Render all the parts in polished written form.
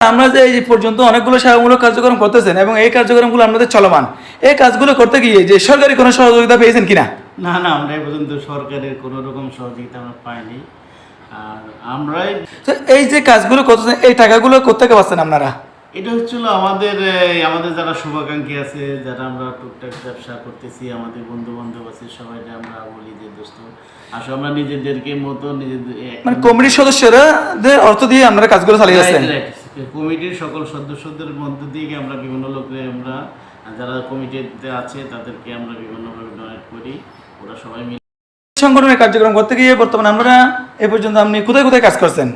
আমরা যে এই পর্যন্ত অনেকগুলো সেবামূলক কার্যক্রম করতেছেন এবং এই কার্যক্রমগুলো আমাদের চলমান, এই কাজগুলো করতে গিয়ে যে সরকারি কোনো সহযোগিতা পেয়েছেন কিনা? না না, আমরা এ পর্যন্ত সরকারের কোনো রকম সহযোগিতা আমরা পাইনি। আর আমরাই তো এই যে কাজগুলো করতেছেন, এই টাকাগুলো কোত্থেকে পাচ্ছেন আপনারা? এটা হচ্ছিল আমাদের আমাদের যারা শুভাকাঙ্ক্ষী আছে, যারা আমরা টুকটাক ব্যবসা করতেছি, আমাদের বন্ধু বান্ধব আছে, সবাইকে আমরা বলি যে দোস্ত আসলে আমরা নিজেদেরকে মতো নিজেদের মানে কমিটির সদস্যরা অর্থ দিয়ে আপনারা কাজগুলো চালিয়ে যাচ্ছেন? কমিটির সকল সদস্যদের মধ্য দিয়ে আমরা বিভিন্ন লোককে আমরা যারা কমিটিতে আছে তাদেরকে আমরা বিভিন্নভাবে ডোনেট করি, ওরা সবাই মিলে সংগঠনের কার্যক্রম করতে গিয়ে বর্তমানে আমরা এ পর্যন্ত আপনি কোথায় কোথায় কাজ করছেন?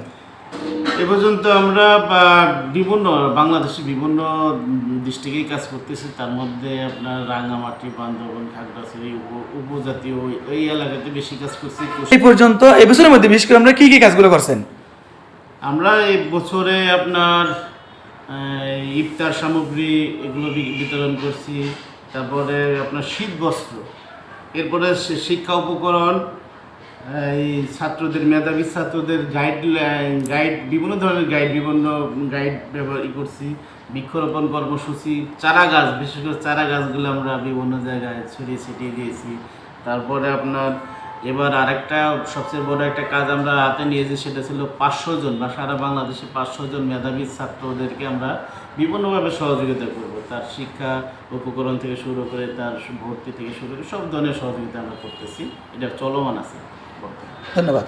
এ পর্যন্ত আমরা বিভিন্ন বাংলাদেশের বিভিন্ন ডিস্ট্রিক্টেই কাজ করতেছি। তার মধ্যে আপনার রাঙ্গামাটি, বান্দরবান, খাগড়াছড়ি উপজাতীয় এই এলাকাতে বেশি কাজ করছি। এই পর্যন্ত এই বছরের মধ্যে বিশেষ করে আমরা কি কি কাজগুলো করছেন? আমরা এই বছরে আপনার ইফতার সামগ্রী এগুলো বিতরণ করছি, তারপরে আপনার শীত বস্ত্র, এরপরে শিক্ষা উপকরণ, এই ছাত্রদের মেধাবী ছাত্রদের গাইড বিভিন্ন ধরনের বিভিন্ন গাইড ব্যবহার করছি, বৃক্ষরোপণ কর্মসূচি, চারা গাছ, বিশেষ করে চারা গাছগুলো আমরা বিভিন্ন জায়গায় ছড়িয়ে ছিটিয়ে দিয়েছি। তারপরে আপনার এবার আরেকটা সবচেয়ে বড় একটা কাজ আমরা হাতে নিয়েছি, সেটা ছিল 500 জন বা সারা বাংলাদেশে 500 জন মেধাবী ছাত্রদেরকে আমরা বিভিন্নভাবে সহযোগিতা করব। তার শিক্ষা উপকরণ থেকে শুরু করে তার ভর্তি থেকে শুরু করে সব ধরনের সহযোগিতা আমরা করতেছি। এটা চলমান আছে বর্তমানে। ধন্যবাদ।